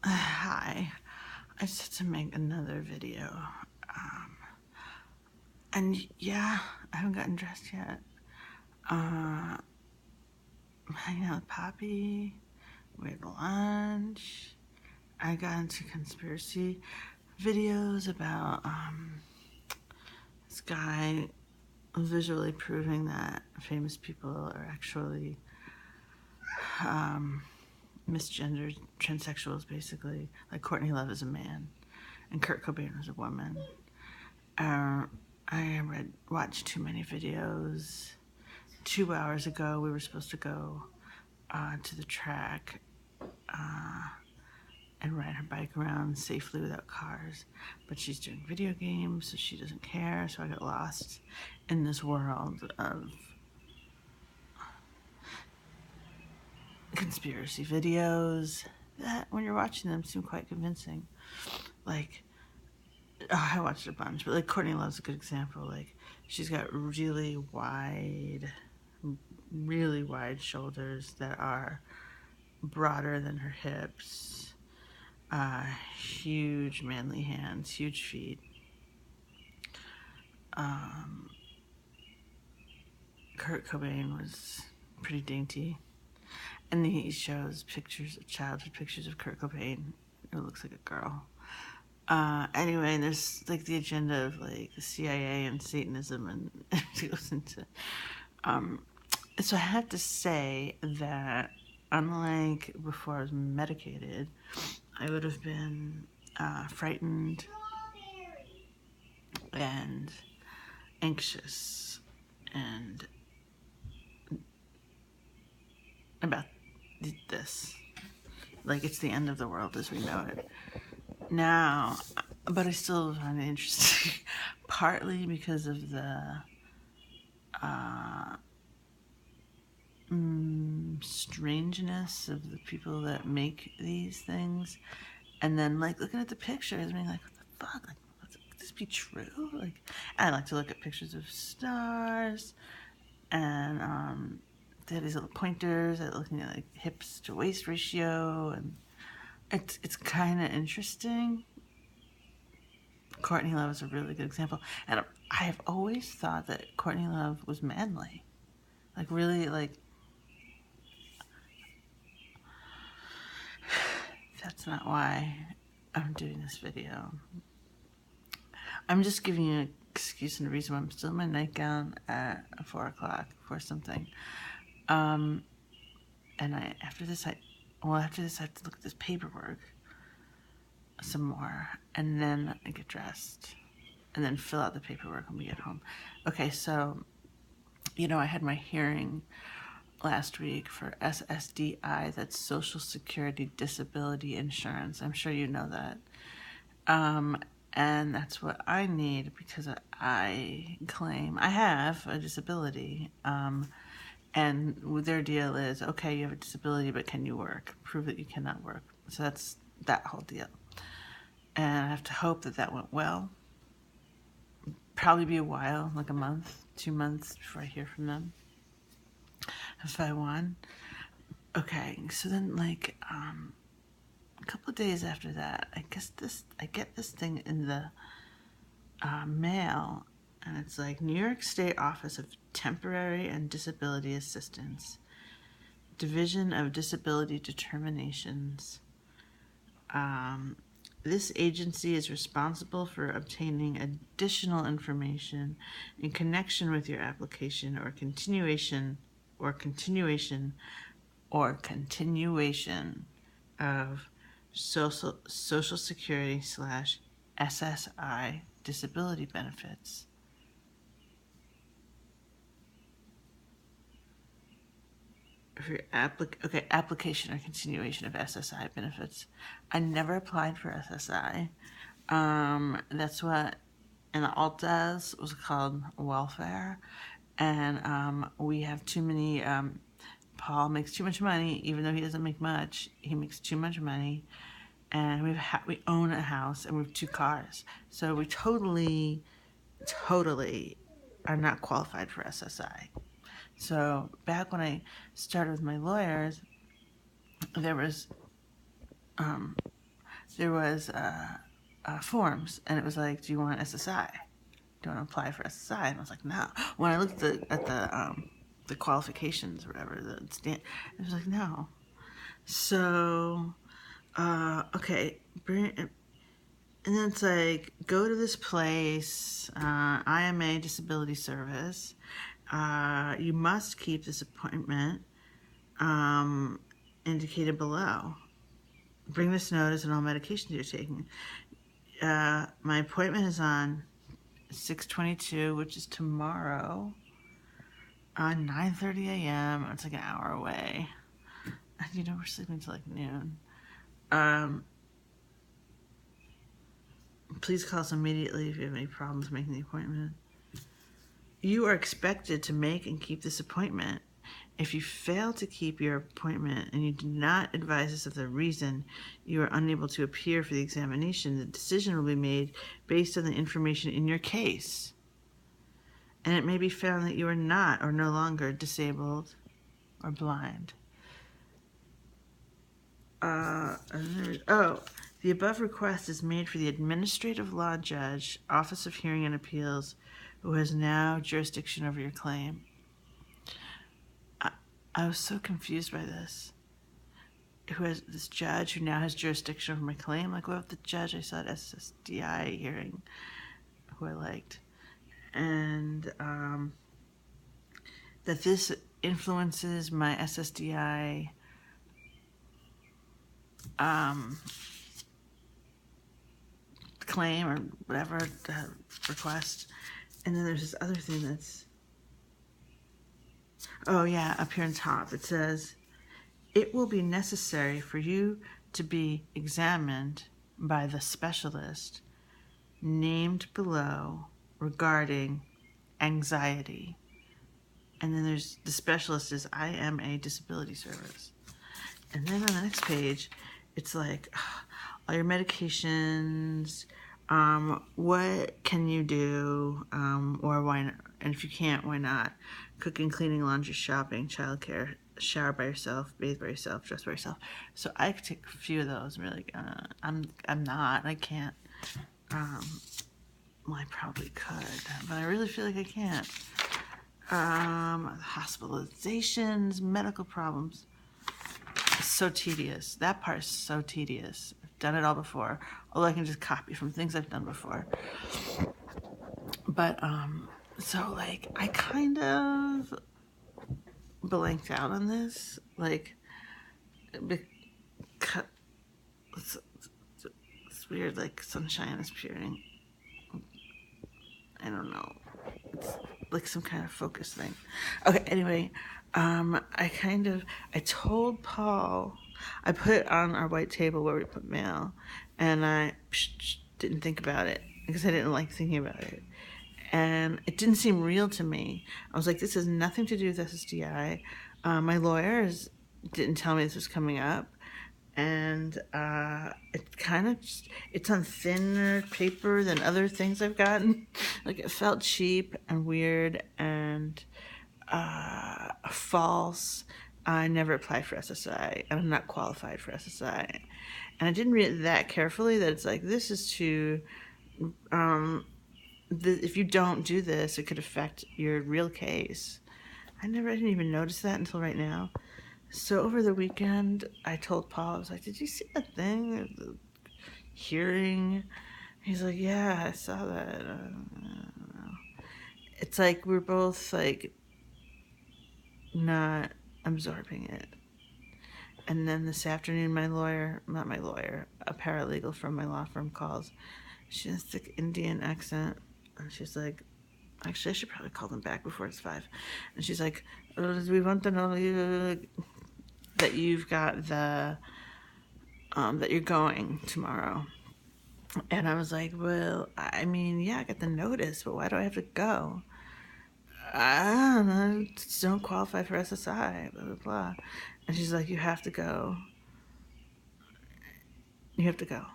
Hi, I said to make another video. And yeah, I haven't gotten dressed yet. I'm hanging out with Poppy. We had lunch. I got into conspiracy videos about this guy visually proving that famous people are actually misgendered transsexuals, basically. Like Courtney Love is a man and Kurt Cobain was a woman. I watched too many videos. 2 hours ago, we were supposed to go to the track and ride her bike around safely without cars. But she's doing video games, so she doesn't care. So I got lost in this world of conspiracy videos that, when you're watching them, seem quite convincing. Like, I watched a bunch, but like Courtney Love's a good example. Like, she's got really wide shoulders that are broader than her hips, huge manly hands, huge feet. Kurt Cobain was pretty dainty, and he shows childhood pictures of Kurt Cobain. It looks like a girl. Anyway, and there's like the agenda of like the CIA and Satanism, and it goes into. So I have to say that unlike before I was medicated, I would have been frightened and anxious and about this. Like, it's the end of the world as we know it now, but I still find it interesting, partly because of the strangeness of the people that make these things, and then like looking at the pictures, being like, what the fuck? Like, could this be true? Like, I like to look at pictures of stars, and they have these little pointers that looking at like hips to waist ratio, and it's kind of interesting. Courtney Love is a really good example, and I've always thought that Courtney Love was manly, like really like. That's not why I'm doing this video. I'm just giving you an excuse and a reason why I'm still in my nightgown at 4 o'clock for something. And after this I have to look at this paperwork some more, and then I get dressed, and then fill out the paperwork when we get home. Okay, so, I had my hearing last week for SSDI, that's Social Security Disability Insurance. I'm sure you know that. And that's what I need because I claim I have a disability. And their deal is, okay, you have a disability, but can you work? Prove that you cannot work. So that's that whole deal. And I have to hope that that went well. Probably be a while, like a month, 2 months before I hear from them. If I won. Okay, so then like a couple of days after that, I get this thing in the mail, and it's like New York State Office of Temporary and Disability Assistance, Division of Disability Determinations. This agency is responsible for obtaining additional information in connection with your application or continuation of Social Security / SSI disability benefits. For your application or continuation of SSI benefits. I never applied for SSI. That's what in the alt does was called welfare, and we have too many. Paul makes too much money, even though he doesn't make much. He makes too much money, and we own a house and we have 2 cars, so we totally are not qualified for SSI. So back when I started with my lawyers, there was there was forms, and it was like, do you want SSI? Do you want to apply for SSI? And I was like, no. When I looked at the qualifications or whatever, it was like, no. So, okay, and then it's like, go to this place, IMA Disability Service. You must keep this appointment indicated below. Bring this notice and all medications you're taking. My appointment is on 6/22, which is tomorrow, 9:30 a.m. It's like an hour away. And, you know, we're sleeping until like noon. Please call us immediately if you have any problems making the appointment. You are expected to make and keep this appointment. If you fail to keep your appointment and you do not advise us of the reason you are unable to appear for the examination, the decision will be made based on the information in your case. And it may be found that you are not or no longer disabled or blind. The above request is made for the Administrative Law Judge, Office of Hearing and Appeals, who has now jurisdiction over your claim. I was so confused by this. Who has this judge who now has jurisdiction over my claim? Like, what if the judge I saw at SSDI hearing, who I liked, and that this influences my SSDI claim or whatever request. And then there's this other thing that's, oh yeah, up here on top it says, it will be necessary for you to be examined by the specialist named below regarding anxiety. And then there's the specialist is IMA Disability Service. And then on the next page, it's like, all your medications, what can you do, or why not? And if you can't, why not? Cooking, cleaning, laundry, shopping, childcare, shower by yourself, bathe by yourself, dress by yourself. So I could take a few of those and be like, I can't. Well, I probably could, but I really feel like I can't. Hospitalizations, medical problems. So tedious. That part is so tedious. I've done it all before. Although I can just copy from things I've done before. But, so like, I kind of blanked out on this. Like, because it's weird, like sunshine is appearing. I don't know. It's like some kind of focus thing. Okay, anyway, I told Paul, I put on our white table where we put mail, and I didn't think about it because I didn't like thinking about it. And it didn't seem real to me. I was like, this has nothing to do with SSDI. My lawyers didn't tell me this was coming up. And it's on thinner paper than other things I've gotten. Like, it felt cheap and weird and false. I never applied for SSI, and I'm not qualified for SSI. And I didn't read it that carefully, that it's like, this is to, if you don't do this, it could affect your real case. I didn't even notice that until right now. So over the weekend, I told Paul, I was like, did you see that thing? The hearing? He's like, yeah, I saw that. It's like we're both like not absorbing it. And then this afternoon, a paralegal from my law firm calls. She has a thick Indian accent. And she's like, actually, I should probably call them back before it's 5. And she's like, we want to know that you've got that you're going tomorrow. And I was like, well, I mean, yeah, I got the notice, but why do I have to go? I don't know, just don't qualify for SSI, blah, blah, blah. And she's like, you have to go. You have to go.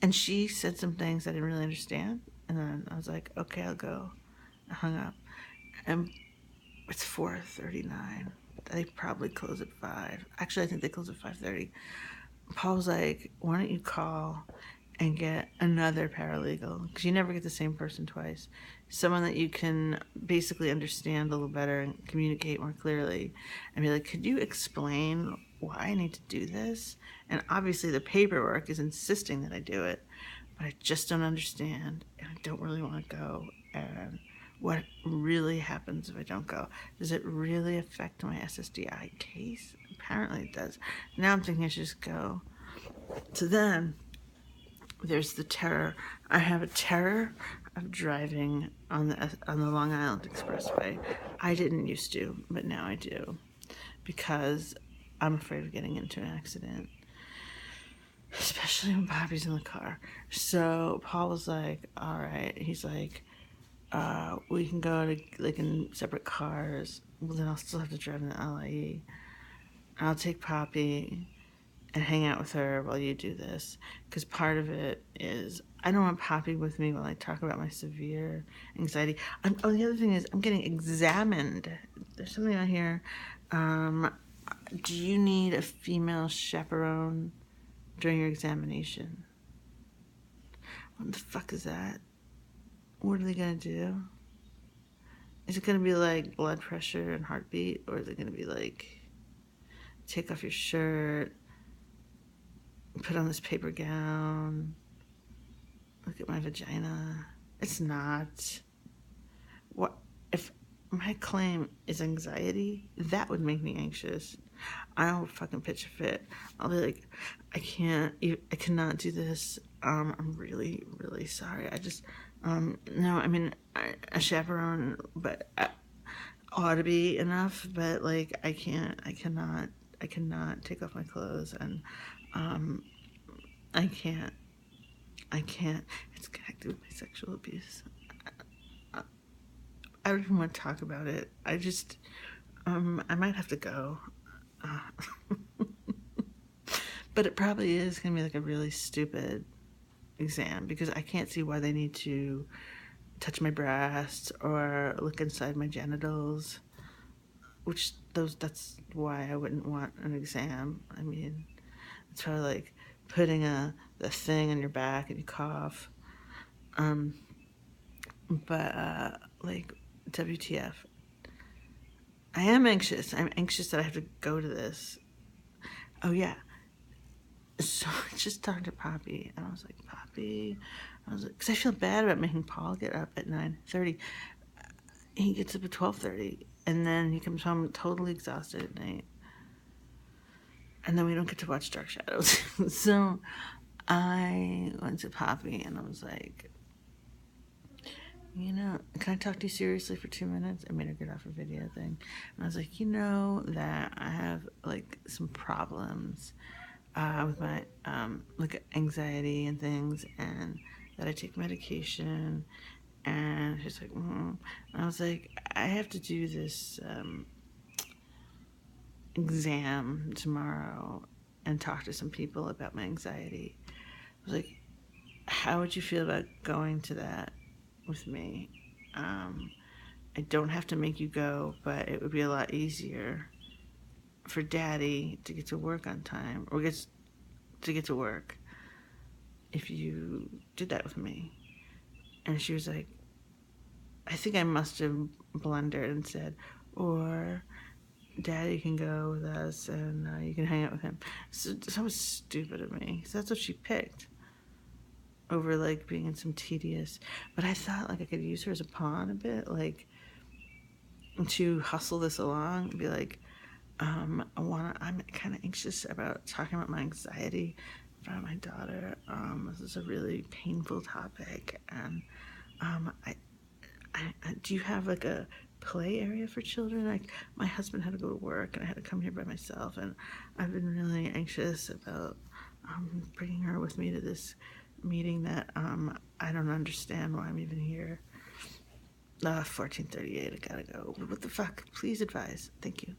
And she said some things I didn't really understand. And then I was like, okay, I'll go. I hung up. And it's 4:39. They probably close at 5. Actually, I think they close at 5:30. Paul's like, why don't you call and get another paralegal? Because you never get the same person twice. Someone that you can basically understand a little better and communicate more clearly, and be like, could you explain why I need to do this? And obviously the paperwork is insisting that I do it, but I just don't understand, and I don't really want to go. And what really happens if I don't go? Does it really affect my SSDI case? Apparently it does. Now I'm thinking I should just go. So then there's the terror. I have a terror of driving on the Long Island Expressway. I didn't used to, but now I do, because I'm afraid of getting into an accident, especially when Poppy's in the car. So Paul was like, all right. He's like, we can go to like in separate cars. Well, then I'll still have to drive in the LIE. I'll take Poppy and hang out with her while you do this, because part of it is I don't want Poppy with me while I talk about my severe anxiety. The other thing is I'm getting examined. There's something on here. Do you need a female chaperone during your examination? What the fuck is that? What are they gonna do? Is it gonna be like blood pressure and heartbeat, or is it gonna be like take off your shirt, put on this paper gown, look at my vagina? It's not. What if my claim is anxiety? That would make me anxious. I don't fucking pitch a fit. I'll be like, I cannot do this. I'm really, really sorry. I just, no, I mean, a chaperone, but ought to be enough, but like, I cannot take off my clothes, and, I can't, it's connected with my sexual abuse. I don't even want to talk about it. I just, I might have to go. But it probably is going to be like a really stupid exam, because I can't see why they need to touch my breasts or look inside my genitals, that's why I wouldn't want an exam. I mean, it's probably like putting the thing on your back and you cough. But like, WTF. I am anxious. I'm anxious that I have to go to this. Oh yeah. So I just talked to Poppy, and I was like, Poppy, because I feel bad about making Paul get up at 9:30. He gets up at 12:30, and then he comes home totally exhausted at night, and then we don't get to watch Dark Shadows. So I went to Poppy, and I was like, can I talk to you seriously for 2 minutes? I made her get off her video thing, and I was like, that I have like some problems with my like anxiety and things, and that I take medication. And she's like, And I was like, I have to do this exam tomorrow and talk to some people about my anxiety. I was like, how would you feel about going to that with me? I don't have to make you go, but it would be a lot easier for Daddy to get to work on time, or to get to work, if you did that with me. And she was like, I think I must have blundered and said, or Daddy can go with us, and you can hang out with him. So that was stupid of me. So that's what she picked over like being in some tedious. But I thought like I could use her as a pawn a bit, like to hustle this along and be like, I'm kind of anxious about talking about my anxiety in front of my daughter. This is a really painful topic, and do you have like a play area for children? Like, my husband had to go to work, and I had to come here by myself, and I've been really anxious about bringing her with me to this meeting that I don't understand why I'm even here. 14:38, I gotta go. What the fuck? Please advise. Thank you.